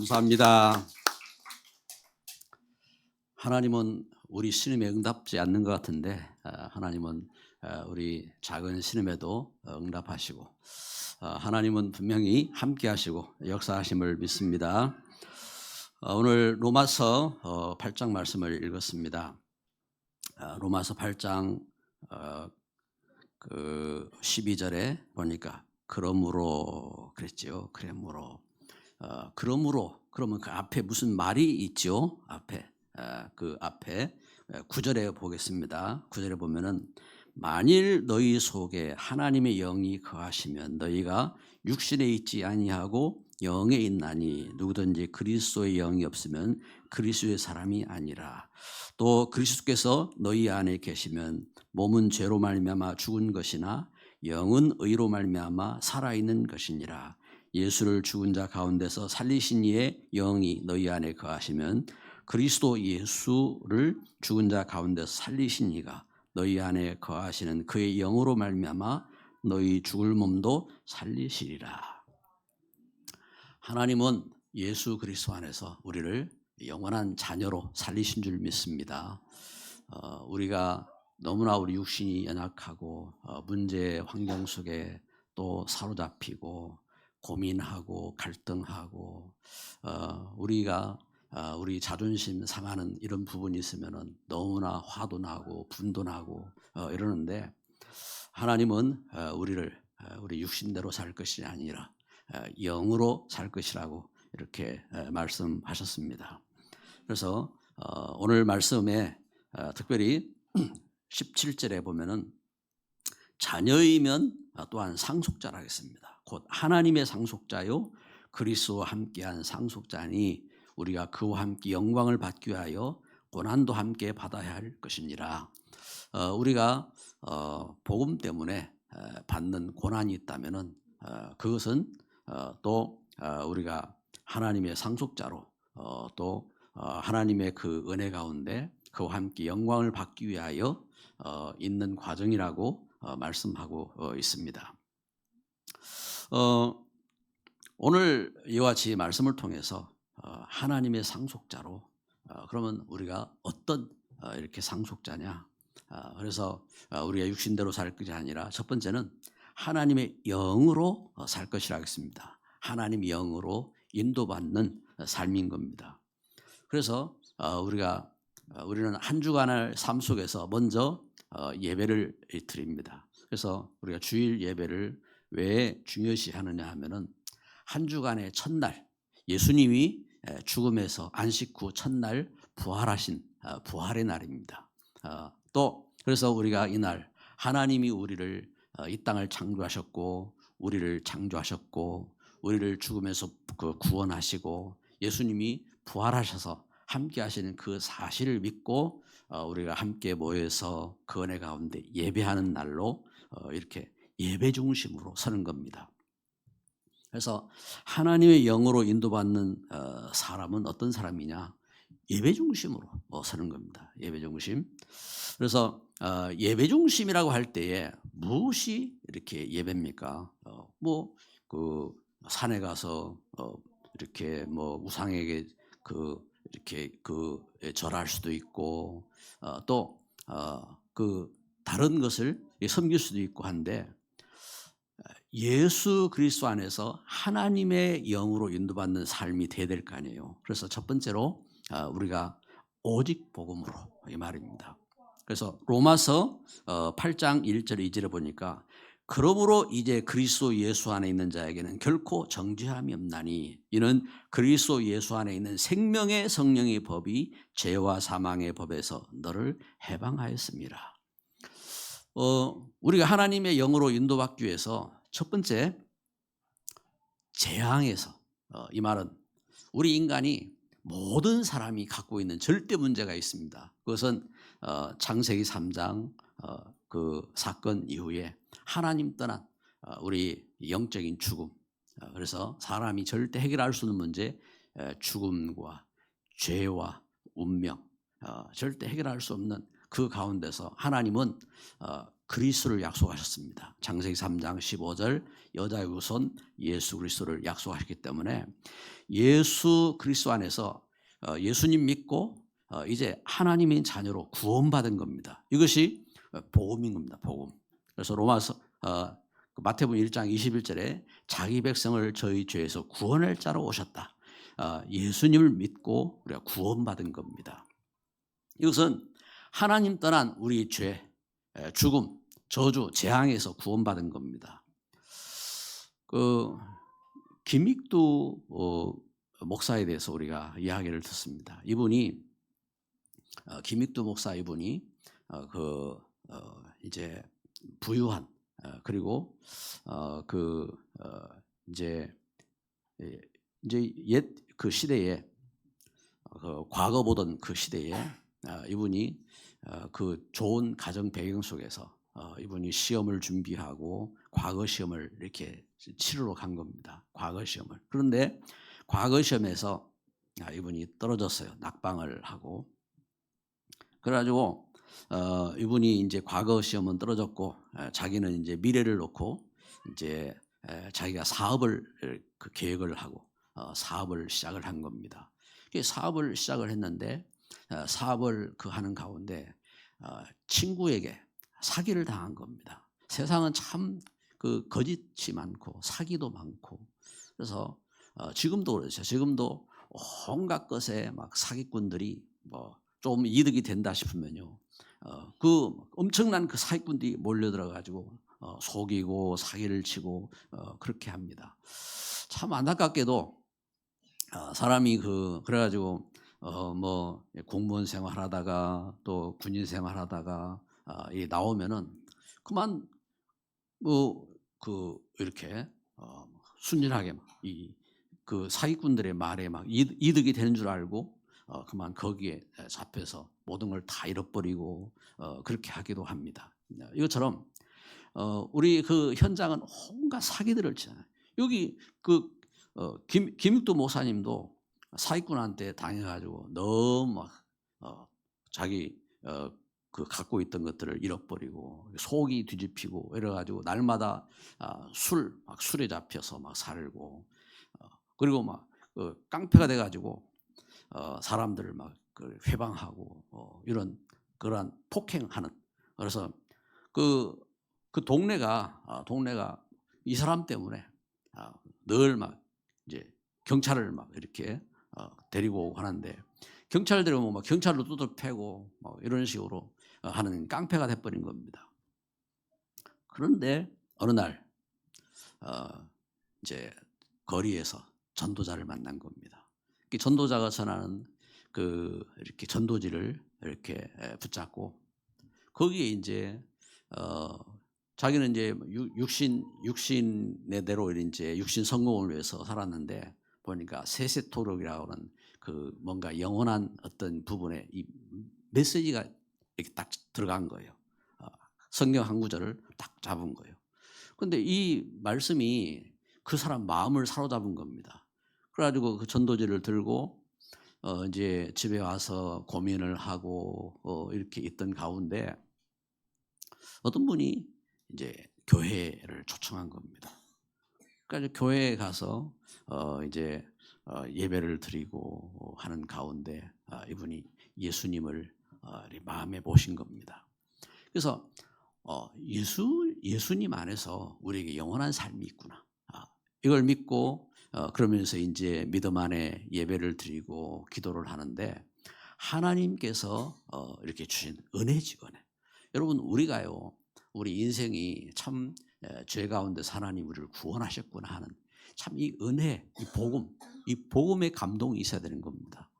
감사합니다. 하나님은 우리 신음에 응답지 않는 것 같은데 하나님은 우리 작은 신음에도 응답하시고 하나님은 분명히 함께하시고 역사하심을 믿습니다. 오늘 로마서 8장 말씀을 읽었습니다. 로마서 8장 12절에 보니까 그러므로 그랬죠. 그러므로 그러면 그 앞에 무슨 말이 있죠? 그 앞에 9절에 보겠습니다. 9절에 보면은 만일 너희 속에 하나님의 영이 거하시면 너희가 육신에 있지 아니하고 영에 있나니 누구든지 그리스도의 영이 없으면 그리스도의 사람이 아니라. 또 그리스도께서 너희 안에 계시면 몸은 죄로 말미암아 죽은 것이나 영은 의로 말미암아 살아있는 것이니라. 예수를 죽은 자 가운데서 살리신 이의 영이 너희 안에 거하시면 그리스도 예수를 죽은 자 가운데서 살리신 이가 너희 안에 거하시는 그의 영으로 말미암아 너희 죽을 몸도 살리시리라. 하나님은 예수 그리스도 안에서 우리를 영원한 자녀로 살리신 줄 믿습니다. 우리가 너무나 우리 육신이 연약하고 문제 환경 속에 또 사로잡히고 고민하고 갈등하고 우리가 우리 자존심 상하는 이런 부분이 있으면은 너무나 화도 나고 분도 나고 이러는데 하나님은 우리를 우리 육신대로 살 것이 아니라 영으로 살 것이라고 이렇게 말씀하셨습니다. 그래서 오늘 말씀에 특별히 17절에 보면은 자녀이면 또한 상속자라 하겠습니다. 곧 하나님의 상속자요 그리스도와 함께한 상속자니 우리가 그와 함께 영광을 받기 위하여 고난도 함께 받아야 할 것이니라. 우리가 복음 때문에 받는 고난이 있다면은 그것은 또 우리가 하나님의 상속자로 또 하나님의 그 은혜 가운데 그와 함께 영광을 받기 위하여 있는 과정이라고 말씀하고 있습니다. 오늘 이와 같이 말씀을 통해서 하나님의 상속자로 그러면 우리가 어떤 이렇게 상속자냐? 그래서 우리가 육신대로 살 것이 아니라 첫 번째는 하나님의 영으로 살 것이라 하겠습니다. 하나님의 영으로 인도받는 삶인 겁니다. 그래서 우리는 한 주간의 삶 속에서 먼저 예배를 드립니다. 그래서 우리가 주일 예배를 왜 중요시 하느냐 하면은 한 주간의 첫날 예수님이 죽음에서 안식 후 첫날 부활하신 부활의 날입니다. 또 그래서 우리가 이날 하나님이 우리를 이 땅을 창조하셨고 우리를 창조하셨고 우리를 죽음에서 구원하시고 예수님이 부활하셔서 함께 하시는 그 사실을 믿고 우리가 함께 모여서 그 은혜 가운데 예배하는 날로 이렇게 예배 중심으로 서는 겁니다. 그래서 하나님의 영으로 인도받는 사람은 어떤 사람이냐? 예배 중심으로 서는 겁니다. 예배 중심. 그래서 예배 중심이라고 할 때에 무엇이 이렇게 예배입니까? 그 산에 가서 이렇게 우상에게 이렇게 절할 수도 있고 또 그 다른 것을 섬길 수도 있고 한데 예수 그리스도 안에서 하나님의 영으로 인도받는 삶이 돼야 될 거 아니에요. 그래서 첫 번째로 우리가 오직 복음으로 이 말입니다. 그래서 로마서 8장 1절 2절에 보니까 그러므로 이제 그리스도 예수 안에 있는 자에게는 결코 정죄함이 없나니 이는 그리스도 예수 안에 있는 생명의 성령의 법이 죄와 사망의 법에서 너를 해방하였습니다. 우리가 하나님의 영으로 인도받기 위해서 첫 번째 재앙에서 이 말은 우리 인간이 모든 사람이 갖고 있는 절대 문제가 있습니다. 그것은 창세기 3장 그 사건 이후에 하나님 떠난 우리 영적인 죽음. 그래서 사람이 절대 해결할 수 없는 문제, 죽음과 죄와 운명, 절대 해결할 수 없는 그 가운데서 하나님은 그리스도를 약속하셨습니다. 창세기 3장 15절 여자의 후손 예수 그리스도를 약속하셨기 때문에 예수 그리스도 안에서 예수님 믿고 이제 하나님의 자녀로 구원받은 겁니다. 이것이 복음인 겁니다. 복음. 그래서 로마서 마태복음 1장 21절에 자기 백성을 저희 죄에서 구원할 자로 오셨다. 예수님을 믿고 우리가 구원받은 겁니다. 이것은 하나님 떠난 우리 죄, 죽음, 저주, 재앙에서 구원받은 겁니다. 김익두 목사에 대해서 우리가 이야기를 듣습니다. 이분이 김익두 목사 이분이 이제 부유한 그리고 이제 옛 그 시대에 과거 보던 그 시대에 이분이 그 좋은 가정 배경 속에서 이분이 시험을 준비하고 과거 시험을 이렇게 치르러 간 겁니다. 과거 시험을. 그런데 과거 시험에서 이분이 떨어졌어요. 낙방을 하고. 그래가지고 이분이 이제 과거 시험은 떨어졌고 자기는 이제 미래를 놓고 이제 자기가 사업을 그 계획을 하고 사업을 시작을 한 겁니다. 사업을 시작을 했는데 사업을 하는 가운데 친구에게 사기를 당한 겁니다. 세상은 참 거짓이 많고 사기도 많고 그래서 지금도 그렇죠. 지금도 온갖 것에 막 사기꾼들이 좀 이득이 된다 싶으면요, 엄청난 그 사기꾼들이 몰려들어 가지고 속이고 사기를 치고 그렇게 합니다. 참 안타깝게도 사람이 그래가지고 공무원 생활하다가 또 군인 생활하다가 나오면은 그만 이렇게 순진하게 그 사기꾼들의 말에 막 이득이 되는 줄 알고 그만 거기에 잡혀서 모든 걸 다 잃어버리고 그렇게 하기도 합니다. 이것처럼 우리 그 현장은 온갖 사기들을 치잖아요. 여기 김익도 목사님도 사기꾼한테 당해가지고 너무 자기 갖고 있던 것들을 잃어버리고 속이 뒤집히고 이래가지고 날마다 술에 잡혀서 막 살고 그리고 막 깡패가 돼가지고 사람들을 막 회방하고 이런 그러한 폭행하는. 그래서 그 동네가 이 사람 때문에 늘 막 이제 경찰을 막 이렇게 데리고 오고 하는데 경찰들이 막 경찰로 두들 패고 이런 식으로 하는 깡패가 돼버린 겁니다. 그런데 어느 날 이제 거리에서 전도자를 만난 겁니다. 전도자가 전하는 이렇게 전도지를 이렇게 붙잡고 거기에 이제 자기는 이제 육신내대로 이제 육신 성공을 위해서 살았는데 보니까 세세토록이라고 하는 뭔가 영원한 어떤 부분에 이 메시지가 이렇게 딱 들어간 거예요. 성경 한 구절을 딱 잡은 거예요. 그런데 이 말씀이 그 사람 마음을 사로잡은 겁니다. 그래가지고 그 전도지를 들고 이제 집에 와서 고민을 하고 이렇게 있던 가운데 어떤 분이 이제 교회를 초청한 겁니다. 그러니까 교회에 가서 이제 예배를 드리고 하는 가운데 이분이 예수님을 마음에 모신 겁니다. 그래서 예수님 안에서 우리에게 영원한 삶이 있구나. 이걸 믿고 그러면서 이제 믿음 안에 예배를 드리고 기도를 하는데 하나님께서 이렇게 주신 은혜지 은혜. 여러분 우리가요 우리 인생이 참 죄 가운데 하나님 우리를 구원하셨구나 하는 참 이 은혜, 이 복음의 감동이 있어야 되는 겁니다.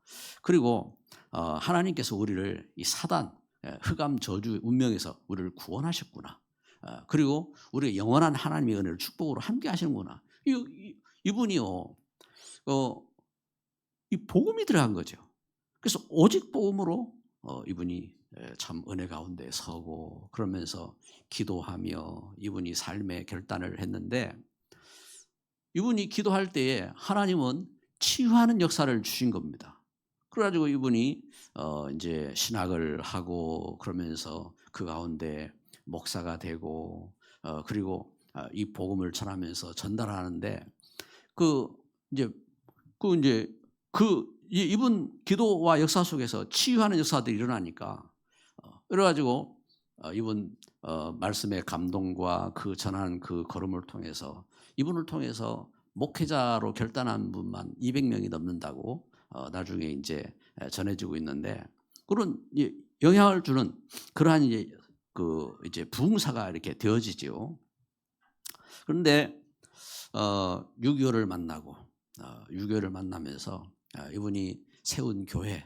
그리고 하나님께서 우리를 이 사단, 흑암 저주 운명에서 우리를 구원하셨구나. 그리고 우리가 영원한 하나님의 은혜를 축복으로 함께 하시는구나. 이분이요, 이 복음이 들어간 거죠. 그래서 오직 복음으로 이분이 참 은혜 가운데 서고 그러면서 기도하며 이분이 삶의 결단을 했는데 이분이 기도할 때에 하나님은 치유하는 역사를 주신 겁니다. 그래가지고 이분이 이제 신학을 하고 그러면서 그 가운데 목사가 되고 그리고 이 복음을 전하면서 전달하는데 그 이제 이분 기도와 역사 속에서 치유하는 역사들이 일어나니까 그래가지고 이분 말씀의 감동과 그 전하는 그 걸음을 통해서 이분을 통해서 목회자로 결단한 분만 200명이 넘는다고 나중에 이제 전해지고 있는데 그런 영향을 주는 그러한 이제 부흥사가 이렇게 되어지죠. 그런데 6.25를 만나고 6.25를 만나면서 이분이 세운 교회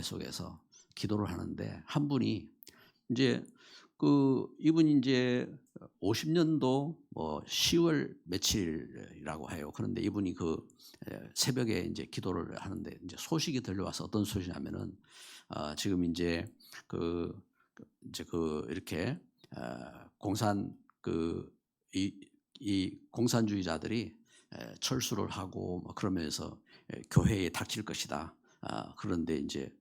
속에서 기도를 하는데 한 분이 이제 이분이 이제 50년도 10월 며칠이라고 해요. 그런데 이분이 새벽에 이제 기도를 하는데 이제 소식이 들려와서 어떤 소식이냐면은 지금 이제 이렇게 공산 이 공산주의자들이 철수를 하고 그러면서 교회에 닥칠 것이다. 그런데 이제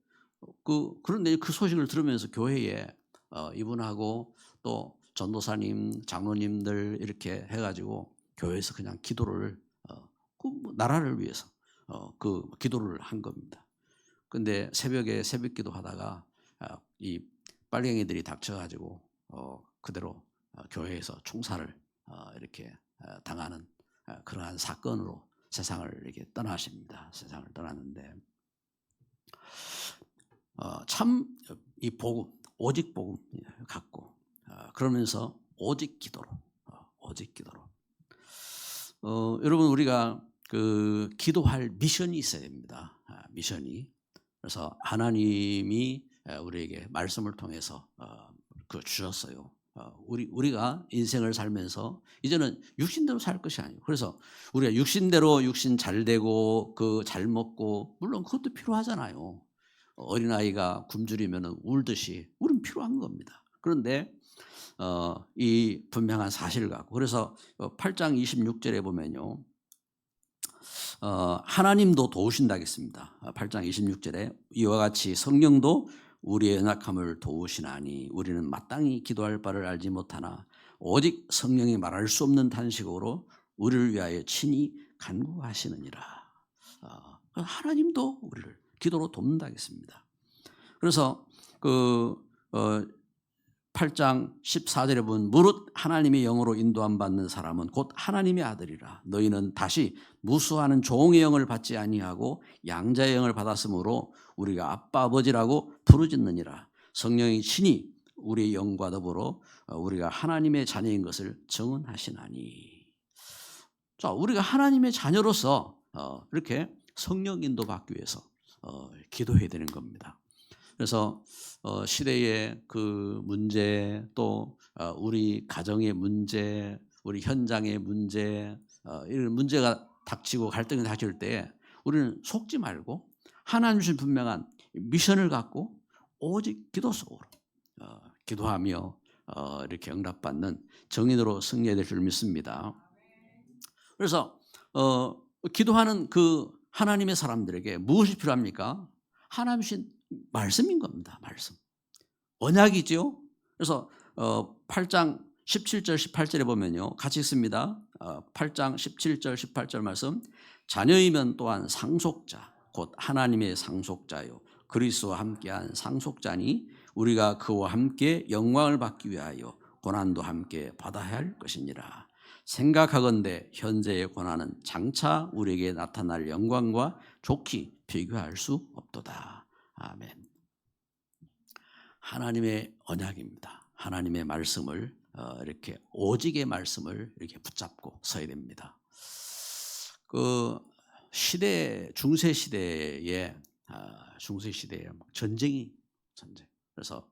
그런데 그 소식을 들으면서 교회에 이분하고 또 전도사님, 장로님들 이렇게 해가지고 교회에서 그냥 기도를 나라를 위해서 기도를 한 겁니다. 근데 새벽에 새벽기도 하다가 이 빨갱이들이 닥쳐가지고 그대로 교회에서 총살을 이렇게 당하는 그러한 사건으로 세상을 이렇게 떠나십니다. 세상을 떠났는데 참 이 복음, 오직 복음 갖고 그러면서 오직 기도로 여러분 우리가 기도할 미션이 있어야 됩니다. 미션이. 그래서 하나님이 우리에게 말씀을 통해서 주셨어요. 우리가 인생을 살면서 이제는 육신대로 살 것이 아니고 그래서 우리가 육신대로 육신 잘 되고 잘 먹고 물론 그것도 필요하잖아요. 어린아이가 굶주리면 울듯이 우리는 필요한 겁니다. 그런데 이 분명한 사실을 갖고 그래서 8장 26절에 보면요. 하나님도 도우신다겠습니다. 8장 26절에 이와 같이 성령도 우리의 연약함을 도우시나니 우리는 마땅히 기도할 바를 알지 못하나 오직 성령이 말할 수 없는 탄식으로 우리를 위하여 친히 간구하시느니라. 하나님도 우리를 기도로 돕는다겠습니다. 그래서 8장 14절에 보면 무릇 하나님의 영으로 인도함 받는 사람은 곧 하나님의 아들이라. 너희는 다시 무수하는 종의 영을 받지 아니하고 양자의 영을 받았으므로 우리가 아빠 아버지라고 부르짖느니라. 성령이 친히 우리의 영과 더불어 우리가 하나님의 자녀인 것을 증언하시나니. 자, 우리가 하나님의 자녀로서 이렇게 성령 인도 받기 위해서 기도해야 되는 겁니다. 그래서 시대의 문제 또 우리 가정의 문제, 우리 현장의 문제 이런 문제가 닥치고 갈등이 닥칠 때 우리는 속지 말고 하나님 주신 분명한 미션을 갖고 오직 기도 속으로 기도하며 이렇게 응답받는 정인으로 승리해야 될 줄 믿습니다. 그래서 기도하는 하나님의 사람들에게 무엇이 필요합니까? 하나님 주신 말씀인 겁니다. 말씀. 언약이죠. 그래서 8장 17절 18절에 보면요. 같이 읽습니다. 8장 17절 18절 말씀. 자녀이면 또한 상속자 곧 하나님의 상속자요 그리스도와 함께한 상속자니 우리가 그와 함께 영광을 받기 위하여 고난도 함께 받아야 할 것이니라. 생각하건대 현재의 고난은 장차 우리에게 나타날 영광과 좋게 비교할 수 없도다. 아멘. 하나님의 언약입니다. 하나님의 말씀을 이렇게 오직의 말씀을 이렇게 붙잡고 서야 됩니다. 중세 시대에 전쟁. 그래서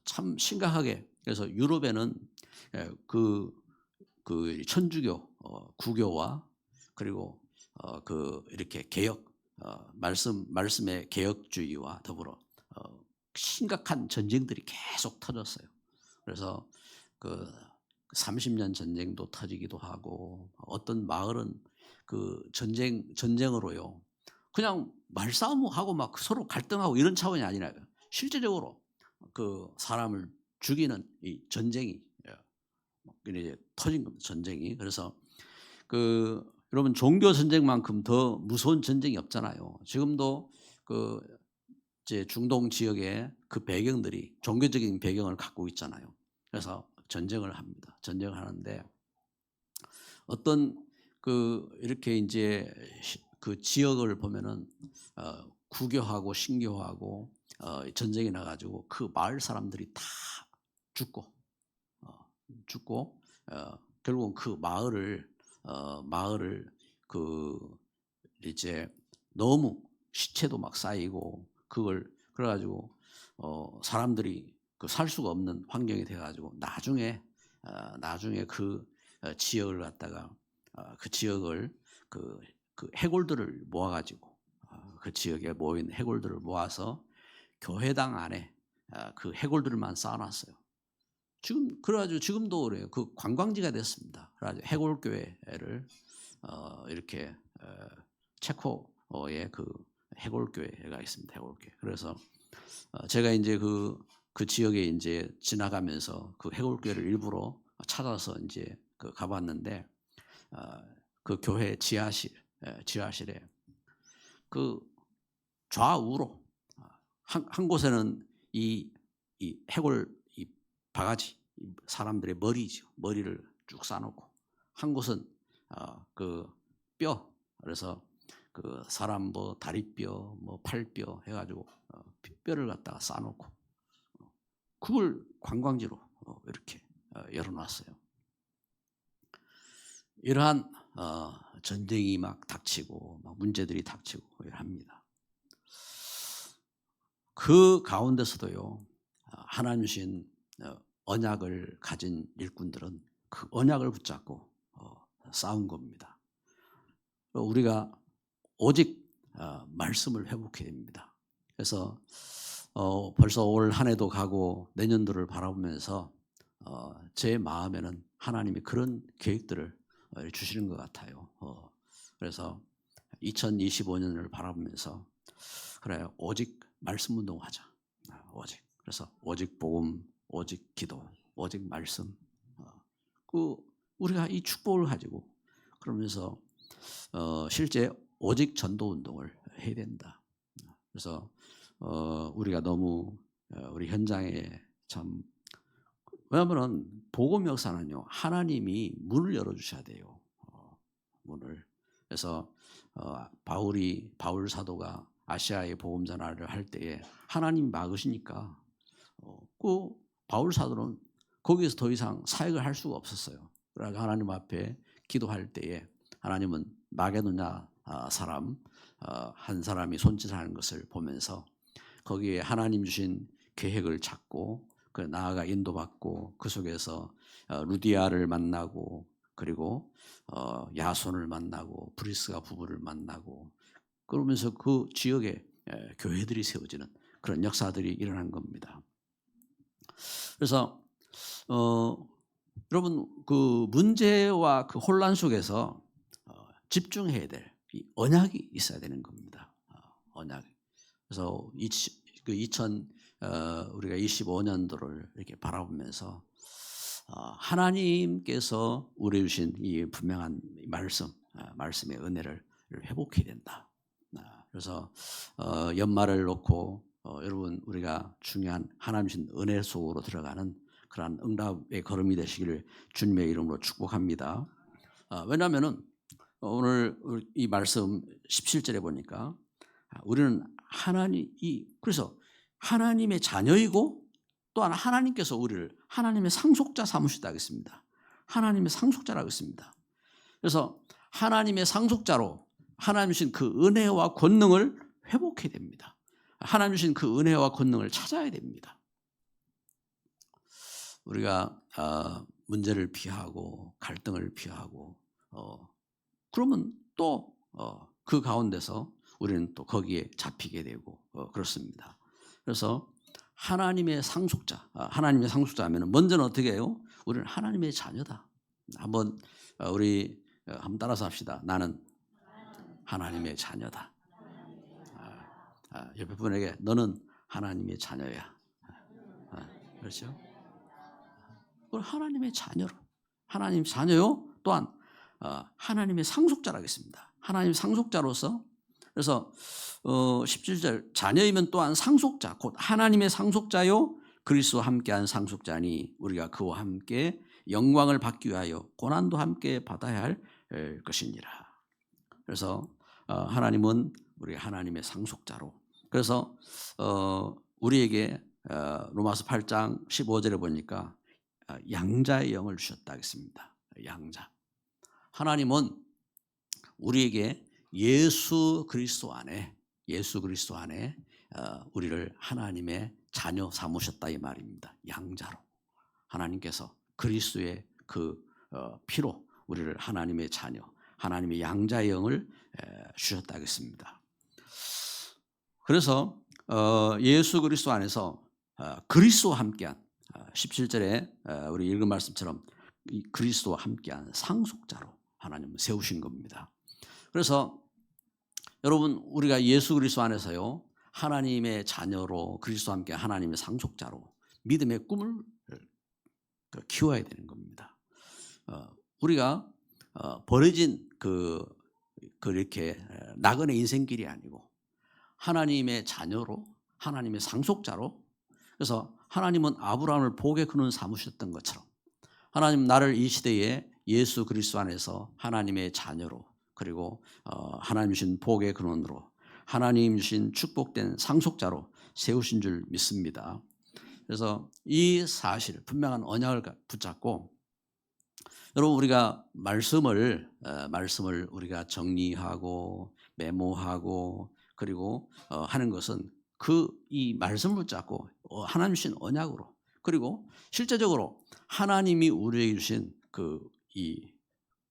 참 심각하게 그래서 유럽에는 천주교 구교와 그리고 이렇게 개혁 말씀의 개혁주의와 더불어 심각한 전쟁들이 계속 터졌어요. 그래서 30년 전쟁도 터지기도 하고 어떤 마을은 전쟁으로요. 그냥 말싸움하고 막 서로 갈등하고 이런 차원이 아니라 실제적으로 사람을 죽이는 이 전쟁이 이제 터진 겁니다. 전쟁이. 그래서 그 여러분 종교 전쟁만큼 더 무서운 전쟁이 없잖아요. 지금도 그 이제 중동 지역에 그 배경들이 종교적인 배경을 갖고 있잖아요. 그래서 전쟁을 합니다. 전쟁을 하는데 어떤 그 이렇게 이제 그 지역을 보면은 국교하고 신교하고 전쟁이 나가지고 그 마을 사람들이 다 죽고 죽고 결국은 그 마을을 그 이제 너무 시체도 막 쌓이고 그걸 그래가지고 사람들이 그 살 수가 없는 환경이 돼가지고 나중에 그 지역을 갖다가 그 지역을 그 해골들을 모아가지고 그 지역에 모인 해골들을 모아서 교회당 안에 그 해골들만 쌓아놨어요. 지금 그래가지고 지금도 그래요. 그 관광지가 됐습니다. 그래가지고 해골교회를 이렇게 체코의 그 해골교회가 있습니다. 해골교회. 그래서 제가 이제 그 지역에 이제 지나가면서 그 해골교회를 일부러 찾아서 이제 그 가봤는데 그 교회 지하실에 그 좌우로 한 곳에는 이 해골 이 바가지 사람들의 머리죠. 머리를 쭉 쌓아놓고 한 곳은 그 뼈 그래서 그 사람 뭐 다리뼈 뭐 팔뼈 해가지고 뼈를 갖다가 쌓아놓고 그걸 관광지로 이렇게 열어놨어요. 이러한 전쟁이 막 닥치고 막 문제들이 닥치고 합니다. 그 가운데서도요 하나님 주신 언약을 가진 일꾼들은 그 언약을 붙잡고 싸운 겁니다. 우리가 오직 말씀을 회복해야 됩니다. 그래서 벌써 올 한 해도 가고 내년도를 바라보면서 제 마음에는 하나님이 그런 계획들을 주시는 것 같아요. 그래서 2025년을 바라보면서 그래 오직 말씀 운동하자. 오직 그래서 오직 복음, 오직 기도, 오직 말씀. 그 우리가 이 축복을 가지고 그러면서 실제 오직 전도 운동을 해야 된다. 그래서 우리가 너무 우리 현장에 참 왜냐하면은 복음 역사는요 하나님이 문을 열어주셔야 돼요. 문을. 그래서 바울 사도가 아시아의 복음 전하를 할 때에 하나님 막으시니까 그 바울 사도는 거기에서 더 이상 사역을 할 수가 없었어요. 그러니까 하나님 앞에 기도할 때에 하나님은 마게도냐 사람 한 사람이 손짓하는 것을 보면서 거기에 하나님 주신 계획을 찾고 그 나아가 인도받고 그 속에서 루디아를 만나고 그리고 야손을 만나고 브리스가 부부를 만나고 그러면서 그 지역에 교회들이 세워지는 그런 역사들이 일어난 겁니다. 그래서 여러분 그 문제와 그 혼란 속에서 집중해야 될 이 언약이 있어야 되는 겁니다. 언약. 그래서 우리가 25년도를 이렇게 바라보면서 하나님께서 우리 주신 이 분명한 말씀의 은혜를 회복해야 된다. 그래서 연말을 놓고 여러분 우리가 중요한 하나님 주신 은혜 속으로 들어가는 그러한 응답의 걸음이 되시기를 주님의 이름으로 축복합니다. 왜냐하면은 오늘 이 말씀 17절에 보니까 우리는 그래서 하나님의 자녀이고 또한 하나님께서 우리를 하나님의 상속자 삼으시다 하겠습니다. 하나님의 상속자라고 했습니다. 그래서 하나님의 상속자로 하나님 주신 그 은혜와 권능을 회복해야 됩니다. 하나님 주신 그 은혜와 권능을 찾아야 됩니다. 우리가 문제를 피하고 갈등을 피하고 그러면 또 그 가운데서 우리는 또 거기에 잡히게 되고 그렇습니다. 그래서 하나님의 상속자면 먼저는 어떻게 해요? 우리는 하나님의 자녀다. 한번 우리 한번 따라서 합시다. 나는 하나님의 자녀다. 옆에 분에게 너는 하나님의 자녀야. 그렇죠? 그걸 하나님의 자녀로, 하나님 자녀요 또한 하나님의 상속자라고 했습니다. 하나님의 상속자로서, 그래서 17절 자녀이면 또한 상속자 곧 하나님의 상속자요 그리스도와 함께한 상속자니 우리가 그와 함께 영광을 받기 위하여 고난도 함께 받아야 할 것이니라. 그래서 하나님은 우리 하나님의 상속자로, 그래서 우리에게 로마서 8장 15절에 보니까 양자의 영을 주셨다 했습니다. 양자. 하나님은 우리에게 예수 그리스도 안에 우리를 하나님의 자녀 삼으셨다 이 말입니다. 양자로. 하나님께서 그리스도의 그 피로 우리를 하나님의 자녀, 하나님의 양자의 영을 주셨다 하겠습니다. 그래서 예수 그리스도 안에서 그리스도와 함께한 17절에 우리 읽은 말씀처럼 이 그리스도와 함께한 상속자로 하나님은 세우신 겁니다. 그래서 여러분 우리가 예수 그리스도 안에서요 하나님의 자녀로 그리스도와 함께 하나님의 상속자로 믿음의 꿈을 키워야 되는 겁니다. 우리가 버려진 이렇게 나그네 인생길이 아니고 하나님의 자녀로 하나님의 상속자로, 그래서 하나님은 아브라함을 복의 근원 삼으셨던 것처럼 하나님 나를 이 시대에 예수 그리스도 안에서 하나님의 자녀로, 그리고 하나님 주신 복의 근원으로 하나님 주신 축복된 상속자로 세우신 줄 믿습니다. 그래서 이 사실 분명한 언약을 붙잡고 여러분 우리가 말씀을 우리가 정리하고 메모하고 그리고 하는 것은 이 말씀을 붙잡고 하나님 주신 언약으로, 그리고 실제적으로 하나님이 우리에게 주신 이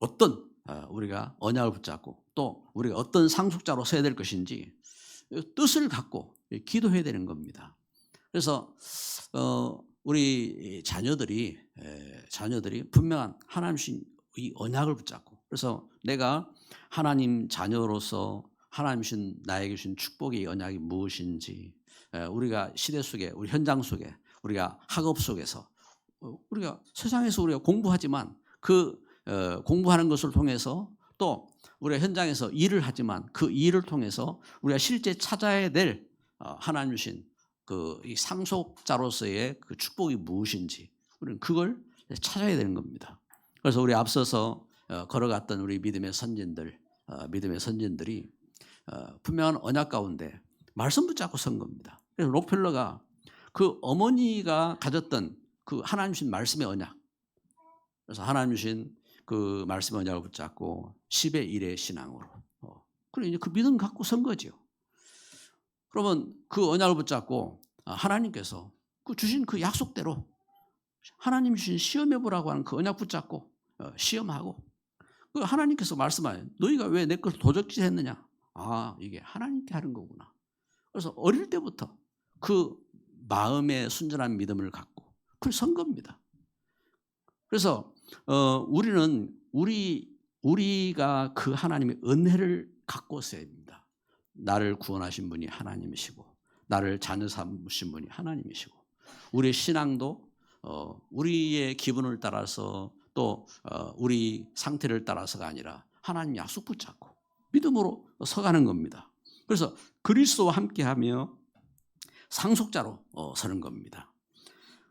어떤 우리가 언약을 붙잡고 또 우리가 어떤 상속자로 서야 될 것인지 뜻을 갖고 기도해야 되는 겁니다. 그래서 우리 자녀들이 분명한 하나님 주신 이 언약을 붙잡고, 그래서 내가 하나님 자녀로서 하나님 주신 나에게 주신 축복의 언약이 무엇인지, 우리가 시대 속에 우리 현장 속에 우리가 학업 속에서 우리가 세상에서 우리가 공부하지만 공부하는 것을 통해서 또 우리가 현장에서 일을 하지만 그 일을 통해서 우리가 실제 찾아야 될 하나님 주신 이 상속자로서의 그 축복이 무엇인지 우리는 그걸 찾아야 되는 겁니다. 그래서 우리 앞서서 걸어갔던 우리 믿음의 선진들이 분명한 언약 가운데 말씀 붙잡고 선 겁니다. 그래서 록펠러가 그 어머니가 가졌던 그 하나님 주신 말씀의 언약, 그래서 하나님 주신 그 말씀의 언약을 붙잡고 10의 1의 신앙으로 그리고 이제 그 믿음 갖고 선 거죠. 그러면 그 언약을 붙잡고 하나님께서 주신 그 약속대로 하나님 주신 시험해 보라고 하는 그 언약 붙잡고 시험하고, 그 하나님께서 말씀하여 너희가 왜 내 것을 도적질했느냐, 이게 하나님께 하는 거구나. 그래서 어릴 때부터 그 마음의 순전한 믿음을 갖고 그걸 선 겁니다. 그래서 우리는 우리가 그 하나님의 은혜를 갖고 있어야 됩니다. 나를 구원하신 분이 하나님이시고 나를 자녀 삼으신 분이 하나님이시고, 우리의 신앙도 우리의 기분을 따라서 또 우리 상태를 따라서가 아니라 하나님 약속 붙잡고 믿음으로 서가는 겁니다. 그래서 그리스도와 함께하며 상속자로 서는 겁니다.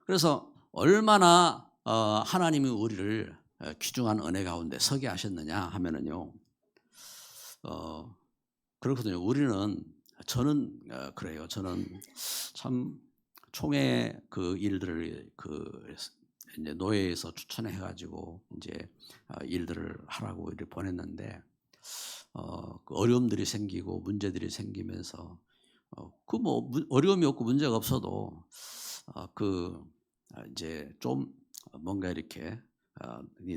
그래서 얼마나 하나님이 우리를 귀중한 은혜 가운데 서게 하셨느냐 하면은요, 그렇거든요. 저는 그래요. 저는 참 총회 그 일들을 이제 노예에서 추천해 가지고 이제 일들을 하라고 이렇게 보냈는데 그 어려움들이 생기고 문제들이 생기면서 어려움이 없고 문제가 없어도 이제 좀 뭔가 이렇게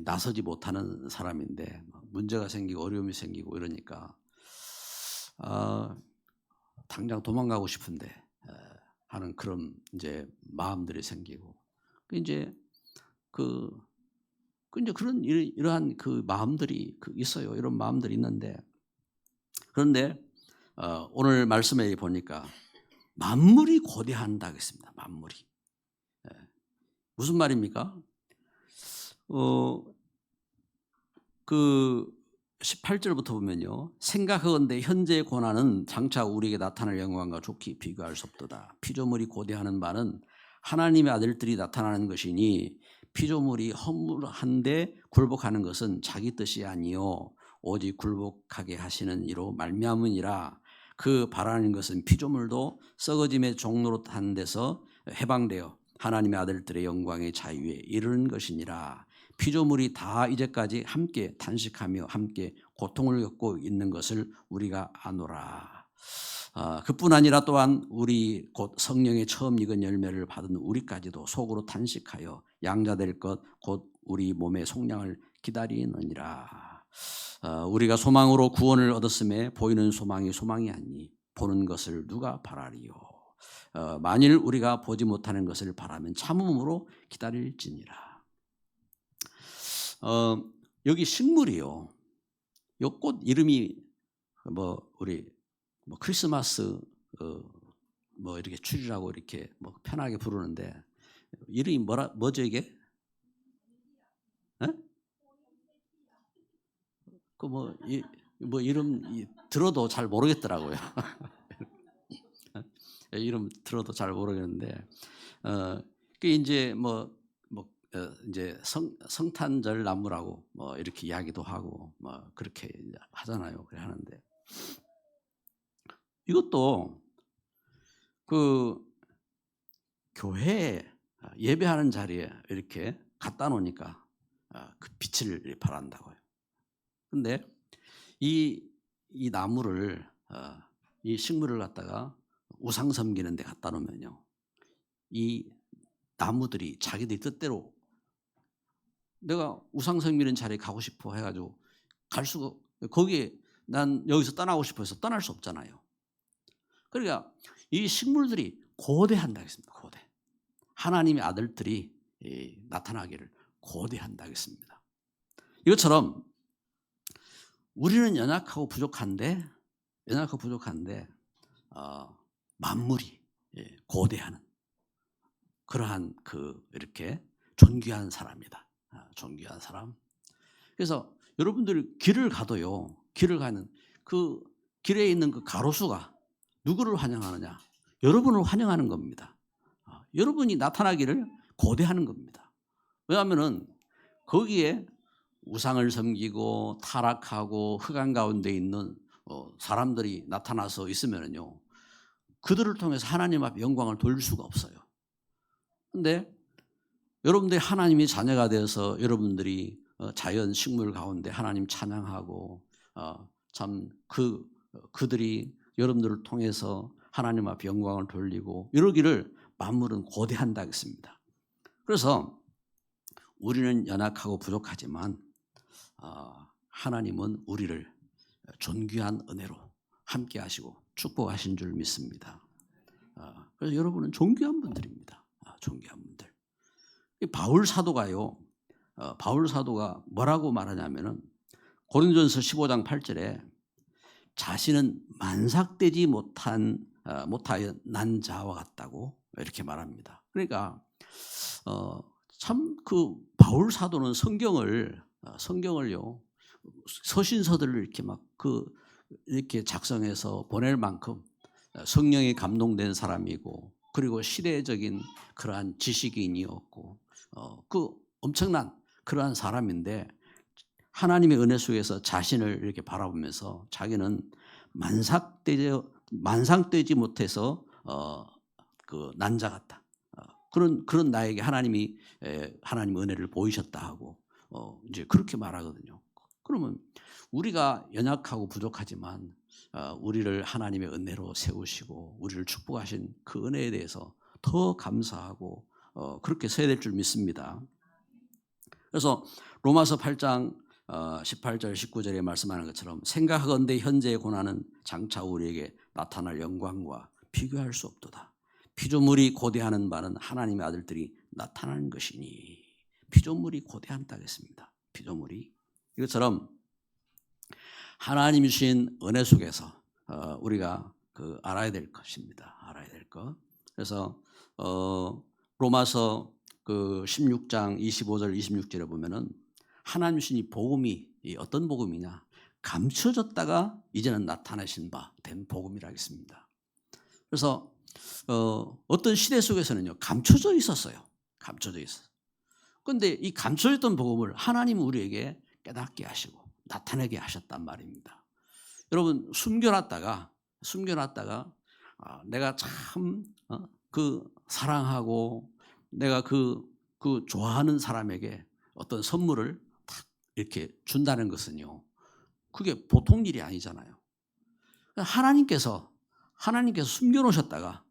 나서지 못하는 사람인데 문제가 생기고 어려움이 생기고 이러니까 당장 도망가고 싶은데 하는 그런 이제 마음들이 생기고, 이제 이제 그런 이러한 그 마음들이 있어요. 이런 마음들이 있는데, 그런데 오늘 말씀에 보니까 만물이 고대한다 하겠습니다. 만물이 무슨 말입니까? 어, 그 18절부터 보면요. 생각하건대 현재의 고난은 장차 우리에게 나타날 영광과 좋게 비교할 수 없도다. 피조물이 고대하는 바는 하나님의 아들들이 나타나는 것이니 피조물이 허물한데 굴복하는 것은 자기 뜻이 아니요 오직 굴복하게 하시는 이로 말미암으니라. 그 바라는 것은 피조물도 썩어짐의 종로로 한 데서 해방되어 하나님의 아들들의 영광의 자유에 이르는 것이니라. 피조물이 다 이제까지 함께 탄식하며 함께 고통을 겪고 있는 것을 우리가 아노라. 그뿐 아니라 또한 우리 곧 성령의 처음 익은 열매를 받은 우리까지도 속으로 탄식하여 양자될 것 곧 우리 몸의 속량을 기다리느니라. 우리가 소망으로 구원을 얻었음에 보이는 소망이 소망이 아니 보는 것을 누가 바라리요. 만일 우리가 보지 못하는 것을 바라면 참음으로 기다릴지니라. 여기 식물이요. 요 꽃 이름이 우리 크리스마스 이렇게 추리라고 이렇게 편하게 부르는데 이름이 뭐죠 이게? 이름 들어도 잘 모르겠더라고요. 이름 들어도 잘 모르겠는데 그 이제 이제 성탄절 나무라고 이렇게 이야기도 하고 그렇게 하잖아요. 그래 하는데 이것도 그 교회에 예배하는 자리에 이렇게 갖다 놓으니까 그 빛을 발한다고요. 근데 이 나무를 이 식물을 갖다가 우상 섬기는 데 갖다 놓으면요. 이 나무들이 자기들이 뜻대로 내가 우상 섬기는 자리에 가고 싶어 해가지고 갈 수가 거기에 난 여기서 떠나고 싶어 해서 떠날 수 없잖아요. 그러니까 이 식물들이 고대한다 했습니다. 고대. 하나님의 아들들이 나타나기를 고대한다 했습니다. 이것처럼 우리는 연약하고 부족한데 만물이 고대하는 그러한 이렇게 존귀한 사람이다. 존귀한 사람. 그래서 여러분들이 길을 가도요. 길을 가는 그 길에 있는 그 가로수가 누구를 환영하느냐? 여러분을 환영하는 겁니다. 여러분이 나타나기를 고대하는 겁니다. 왜냐하면은 거기에 우상을 섬기고 타락하고 흑암 가운데 있는 사람들이 나타나서 있으면요. 그들을 통해서 하나님 앞에 영광을 돌릴 수가 없어요. 그런데 여러분들이 하나님이 자녀가 되어서 여러분들이 자연 식물 가운데 하나님 찬양하고 참 그들이 여러분들을 통해서 하나님 앞에 영광을 돌리고 이러기를 만물은 고대한다 했습니다. 그래서 우리는 연약하고 부족하지만 하나님은 우리를 존귀한 은혜로 함께 하시고 축복하신 줄 믿습니다. 그래서 여러분은 존귀한 분들입니다. 존귀한 분들. 바울 사도가요. 바울 사도가 뭐라고 말하냐면은 고린도전서 15장 8절에 자신은 만삭되지 못하여 난 자와 같다고 이렇게 말합니다. 그러니까 참 그 바울 사도는 성경을요 서신서들을 이렇게 이렇게 작성해서 보낼 만큼 성령에 감동된 사람이고 그리고 시대적인 그러한 지식인이었고 그 엄청난 그러한 사람인데 하나님의 은혜 속에서 자신을 이렇게 바라보면서 자기는 만상되지 못해서 그 난자 같다. 그런 나에게 하나님 은혜를 보이셨다 하고 이제 그렇게 말하거든요. 그러면 우리가 연약하고 부족하지만 우리를 하나님의 은혜로 세우시고 우리를 축복하신 그 은혜에 대해서 더 감사하고 그렇게 서야 될 줄 믿습니다. 그래서 로마서 8장 18절 19절에 말씀하는 것처럼 생각하건대 현재의 고난은 장차 우리에게 나타날 영광과 비교할 수 없도다. 피조물이 고대하는 바는 하나님의 아들들이 나타나는 것이니 피조물이 고대한다 했습니다. 피조물이 이것처럼 하나님이 주신 은혜 속에서 우리가 알아야 될 것입니다. 알아야 될 것. 그래서 로마서 그 16장 25절 26절에 보면은 하나님 주신 복음이 어떤 복음이냐? 감춰졌다가 이제는 나타나신 바 된 복음이라 했습니다. 그래서 어떤 시대 속에서는요, 감춰져 있었어요. 감춰져 있어요. 그런데 이 감춰졌던 복음을 하나님은 우리에게 깨닫게 하시고 나타내게 하셨단 말입니다. 여러분, 숨겨놨다가 내가 참 그 사랑하고 내가 그 좋아하는 사람에게 어떤 선물을 탁 이렇게 준다는 것은요, 그게 보통 일이 아니잖아요. 하나님께서 숨겨놓으셨다가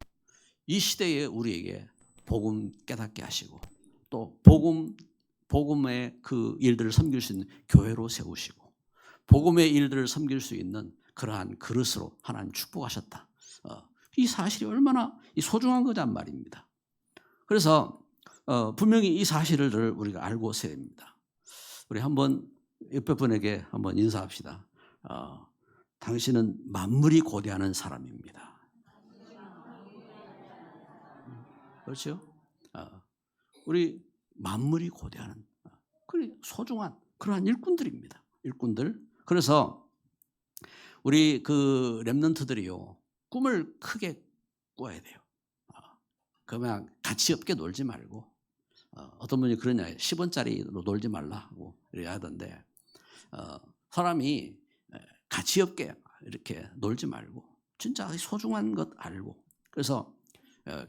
이 시대에 우리에게 복음 깨닫게 하시고 또 복음의 그 일들을 섬길 수 있는 교회로 세우시고 복음의 일들을 섬길 수 있는 그러한 그릇으로 하나님 축복하셨다. 이 사실이 얼마나 소중한 거란 말입니다. 그래서 분명히 이 사실을 우리가 알고 있어야 됩니다. 우리 한번 옆에 분에게 한번 인사합시다. 당신은 만물이 고대하는 사람입니다. 그렇죠? 우리 만물이 고대하는 소중한 그러한 일꾼들입니다. 일꾼들. 그래서 우리 그 렘넌트들이요, 꿈을 크게 꿔야 돼요. 그러면 가치 없게 놀지 말고, 어떤 분이 그러냐, 10원짜리로 놀지 말라고 이래야 하던데, 사람이 가치 없게 이렇게 놀지 말고 진짜 소중한 것 알고, 그래서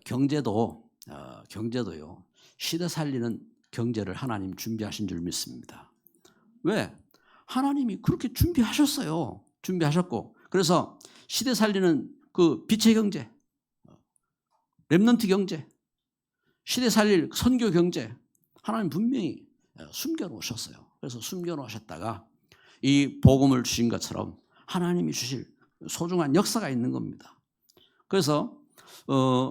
경제도요, 시대 살리는 경제를 하나님 준비하신 줄 믿습니다. 왜? 하나님이 그렇게 준비하셨어요. 준비하셨고, 그래서 시대 살리는 그 빛의 경제, 렘넌트 경제, 시대 살릴 선교 경제, 하나님 분명히 숨겨놓으셨어요. 그래서 숨겨놓으셨다가 이 복음을 주신 것처럼 하나님이 주실 소중한 역사가 있는 겁니다. 그래서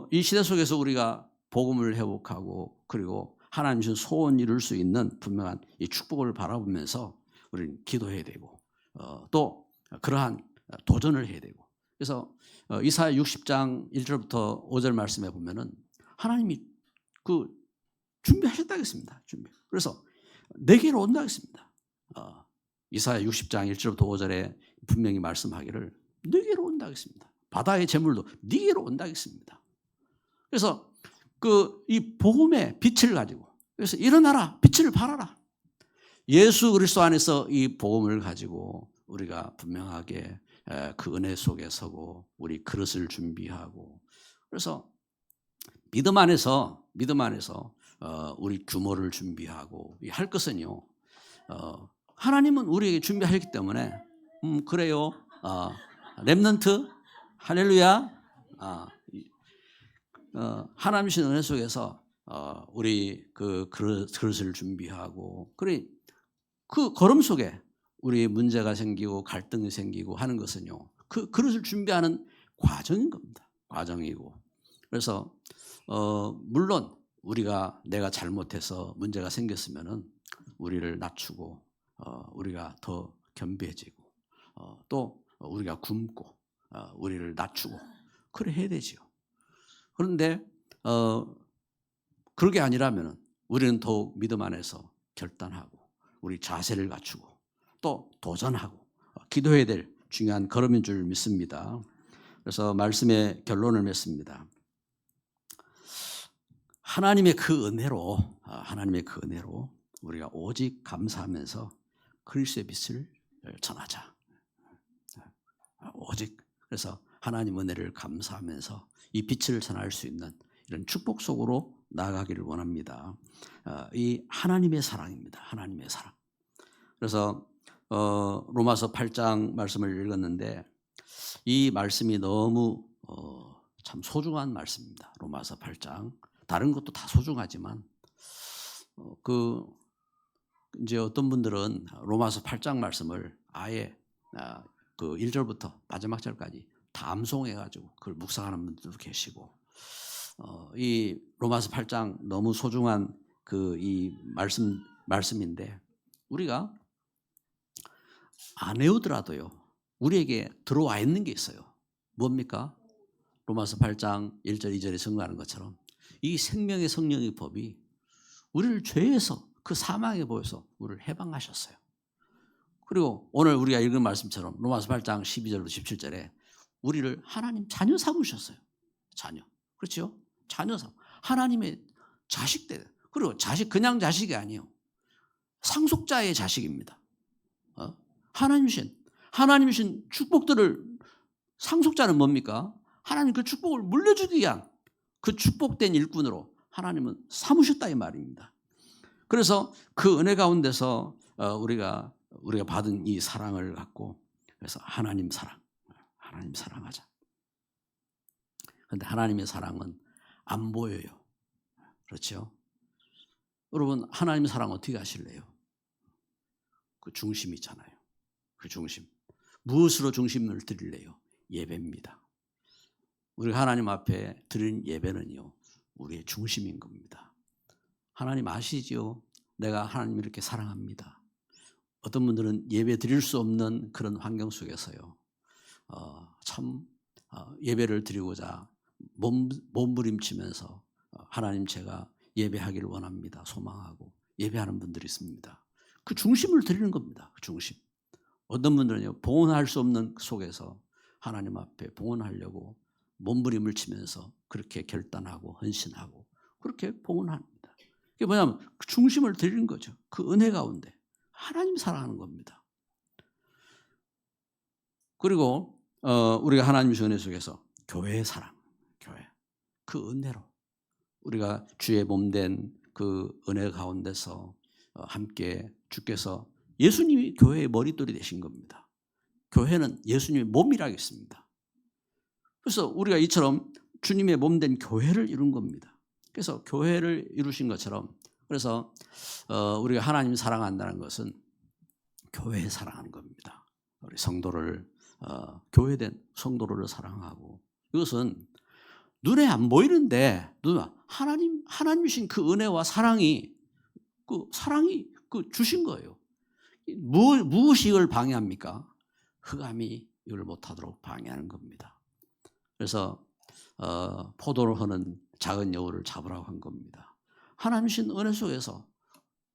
이 시대 속에서 우리가 복음을 회복하고 그리고 하나님 주신 소원 이룰 수 있는 분명한 이 축복을 바라보면서 우리는 기도해야 되고 또 그러한 도전을 해야 되고, 그래서 이사야 60장 1절부터 5절 말씀에 보면은 하나님이 그 준비하셨다고 했습니다. 그래서 내게로 온다고 했습니다. 이사야 60장 1절부터 5절에 분명히 말씀하기를 네게로 온다고 했습니다. 바다의 재물도 네게로 온다고 했습니다. 그래서 이 복음의 빛을 가지고, 그래서 일어나라, 빛을 발하라. 예수 그리스도 안에서 이 복음을 가지고 우리가 분명하게 그 은혜 속에 서고 우리 그릇을 준비하고, 그래서 믿음 안에서 우리 규모를 준비하고 할 것은요, 하나님은 우리에게 준비하셨기 때문에 그래요. 렘넌트 할렐루야. 하나님 주신 은혜 속에서 우리 그 그릇을 준비하고, 그래 그 걸음 속에 우리 문제가 생기고 갈등이 생기고 하는 것은요, 그 그릇을 준비하는 과정인 겁니다. 과정이고, 그래서 물론 내가 잘못해서 문제가 생겼으면은 우리를 낮추고 우리가 더 겸비해지고 또 우리가 굶고 우리를 낮추고 그래 해야 되지요. 그런데 그게 아니라면은 우리는 더욱 믿음 안에서 결단하고 우리 자세를 갖추고 또 도전하고 기도해야 될 중요한 걸음인 줄 믿습니다. 그래서 말씀의 결론을 맺습니다. 하나님의 그 은혜로 우리가 오직 감사하면서 그리스도의 빛을 전하자. 오직 그래서 하나님 은혜를 감사하면서 이 빛을 전할 수 있는 이런 축복 속으로 나아가기를 원합니다. 이 하나님의 사랑입니다. 하나님의 사랑. 그래서 로마서 8장 말씀을 읽었는데 이 말씀이 너무 참 소중한 말씀입니다. 로마서 8장. 다른 것도 다 소중하지만 이제 어떤 분들은 로마서 8장 말씀을 아예 그 1절부터 마지막 절까지 다 암송해가지고 그걸 묵상하는 분들도 계시고, 이 로마서 8장 너무 소중한 이 말씀인데 우리가 안 외우더라도요 우리에게 들어와 있는 게 있어요. 뭡니까? 로마서 8장 1절 2절에 선거하는 것처럼 이 생명의 성령의 법이 우리를 죄에서 그 사망의 보에서 우리를 해방하셨어요. 그리고 오늘 우리가 읽은 말씀처럼 로마서 8장 12절로 17절에 우리를 하나님 자녀 삼으셨어요. 자녀. 그렇죠? 자녀 삼. 하나님의 자식들. 그리고 자식 그냥 자식이 아니에요. 상속자의 자식입니다. 하나님 주신 축복들을 상속자는 뭡니까? 하나님 그 축복을 물려주기 위한 그 축복된 일꾼으로 하나님은 삼으셨다 이 말입니다. 그래서 그 은혜 가운데서 우리가 받은 이 사랑을 갖고 그래서 하나님 사랑하자. 그런데 하나님의 사랑은 안 보여요. 그렇죠? 여러분 하나님 사랑 어떻게 하실래요? 그 중심이 있잖아요. 그 중심. 무엇으로 중심을 드릴래요? 예배입니다. 우리가 하나님 앞에 드린 예배는요. 우리의 중심인 겁니다. 하나님 아시죠? 내가 하나님을 이렇게 사랑합니다. 어떤 분들은 예배 드릴 수 없는 그런 환경 속에서요. 예배를 드리고자 몸부림치면서 하나님 제가 예배하기를 원합니다. 소망하고 예배하는 분들이 있습니다. 그 중심을 드리는 겁니다. 그 중심. 어떤 분들은요. 봉헌할 수 없는 속에서 하나님 앞에 봉헌하려고 몸부림을 치면서 그렇게 결단하고 헌신하고 그렇게 봉헌합니다. 그게 뭐냐면 그 중심을 드리는 거죠. 그 은혜 가운데 하나님 사랑하는 겁니다. 그리고 우리가 하나님 주신 은혜 속에서 교회의 사랑, 교회 그 은혜로 우리가 주의 몸된 그 은혜 가운데서 함께 주께서 예수님이 교회의 머릿돌이 되신 겁니다. 교회는 예수님의 몸이라겠습니다. 그래서 우리가 이처럼 주님의 몸된 교회를 이룬 겁니다. 그래서 교회를 이루신 것처럼 그래서 우리가 하나님 사랑한다는 것은 교회에 사랑하는 겁니다. 우리 성도를 교회된 성도를 사랑하고 이것은 눈에 안 보이는데 하나님 주신 그 은혜와 사랑이 주신 거예요. 무엇이 이걸 방해합니까? 흑암이 이걸 못하도록 방해하는 겁니다. 그래서 포도를 허는 작은 여우를 잡으라고 한 겁니다. 하나님 주신 은혜 속에서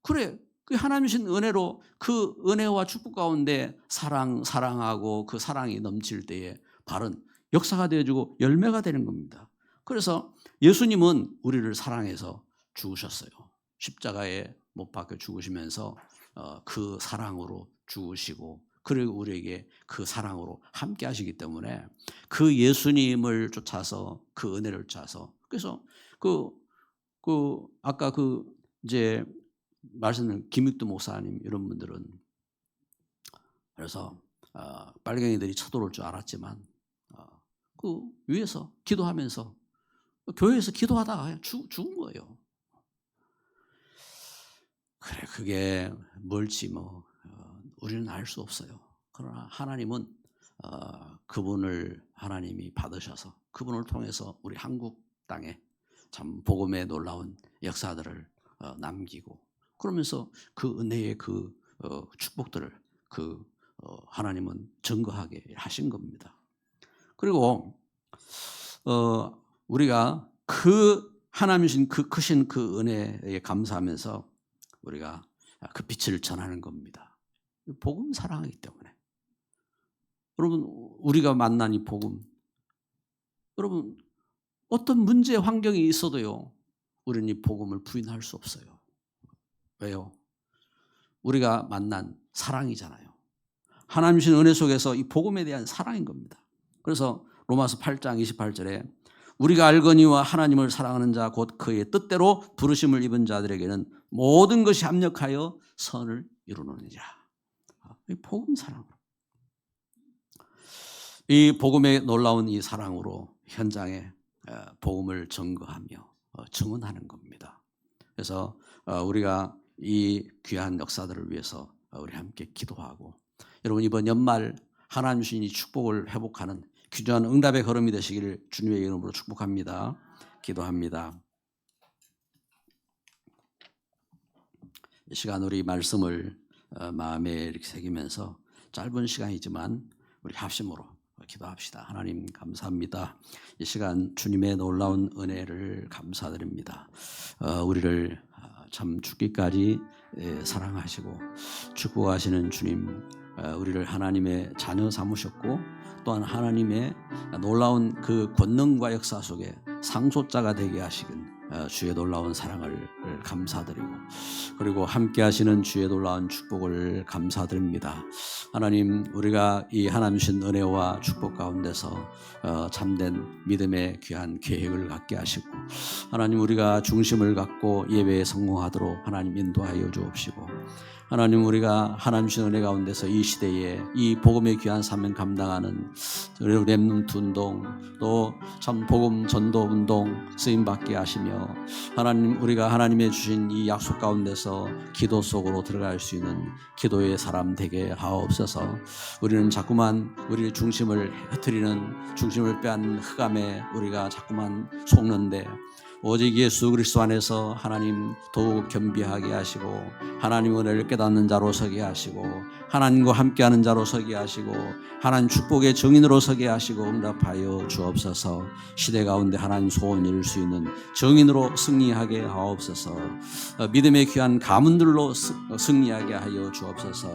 그래 그 하나님 주신 은혜로 그 은혜와 축복 가운데 사랑하고 그 사랑이 넘칠 때에 바른 역사가 되어주고 열매가 되는 겁니다. 그래서 예수님은 우리를 사랑해서 죽으셨어요. 십자가에 못 박혀 죽으시면서 그 사랑으로 죽으시고 그리고 우리에게 그 사랑으로 함께 하시기 때문에 그 예수님을 쫓아서 그 은혜를 쫓아서 그래서 아까 이제 말씀드린 김익두 목사님 이런 분들은 그래서 빨갱이들이 쳐들어올 줄 알았지만 그 위에서 기도하면서 교회에서 기도하다가 죽은 거예요. 그래 그게 뭘지 우리는 알 수 없어요. 그러나 하나님은 그분을 하나님이 받으셔서 그분을 통해서 우리 한국 땅에 참 복음의 놀라운 역사들을 남기고 그러면서 그 은혜의 그 축복들을 하나님은 증거하게 하신 겁니다. 그리고 우리가 그 하나님 주신 그 크신 그 은혜에 감사하면서 우리가 그 빛을 전하는 겁니다. 복음 사랑하기 때문에. 여러분 우리가 만난 이 복음 여러분 어떤 문제 환경이 있어도요 우리는 이 복음을 부인할 수 없어요. 왜요? 우리가 만난 사랑이잖아요. 하나님 주신 은혜 속에서 이 복음에 대한 사랑인 겁니다. 그래서 로마서 8장 28절에 우리가 알거니와 하나님을 사랑하는 자 곧 그의 뜻대로 부르심을 입은 자들에게는 모든 것이 합력하여 선을 이루느니라. 이 복음 사랑으로 이 복음의 놀라운 이 사랑으로 현장에 복음을 증거하며 증언하는 겁니다. 그래서 우리가 이 귀한 역사들을 위해서 우리 함께 기도하고 여러분 이번 연말 하나님 주신 이 축복을 회복하는 귀중한 응답의 걸음이 되시기를 주님의 이름으로 축복합니다. 기도합니다. 이 시간 우리 말씀을 마음에 이렇게 새기면서 짧은 시간이지만 우리 합심으로 기도합시다. 하나님 감사합니다. 이 시간 주님의 놀라운 은혜를 감사드립니다. 우리를 참 죽기까지 사랑하시고 축복하시는 주님, 우리를 하나님의 자녀 삼으셨고 또한 하나님의 놀라운 그 권능과 역사 속에 상속자가 되게 하시긴 주의 놀라운 사랑을 감사드리고, 그리고 함께 하시는 주의 놀라운 축복을 감사드립니다. 하나님, 우리가 이 하나님 주신 은혜와 축복 가운데서 참된 믿음의 귀한 계획을 갖게 하시고, 하나님, 우리가 중심을 갖고 예배에 성공하도록 하나님 인도하여 주옵시고, 하나님, 우리가 하나님 주신 은혜 가운데서 이 시대에 이 복음의 귀한 사명 감당하는 렘넌트 운동, 또 참 복음 전도 운동 쓰임 받게 하시며, 하나님, 우리가 하나님의 주신 이 약속 가운데서 기도 속으로 들어갈 수 있는 기도의 사람 되게 하옵소서. 우리는 자꾸만 우리의 중심을 흐트리는, 중심을 빼앗는 흑암에 우리가 자꾸만 속는데, 오직 예수 그리스도 안에서 하나님 더욱 겸비하게 하시고, 하나님 은혜를 깨닫는 자로 서게 하시고, 하나님과 함께하는 자로 서게 하시고, 하나님 축복의 증인으로 서게 하시고 응답하여 주옵소서. 시대 가운데 하나님 소원 이룰 수 있는 증인으로 승리하게 하옵소서. 믿음의 귀한 가문들로 승리하게 하여 주옵소서.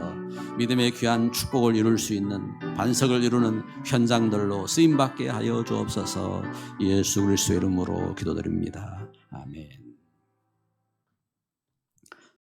믿음의 귀한 축복을 이룰 수 있는, 반석을 이루는 현장들로 쓰임받게 하여 주옵소서. 예수 그리스도 이름으로 기도드립니다. 아멘.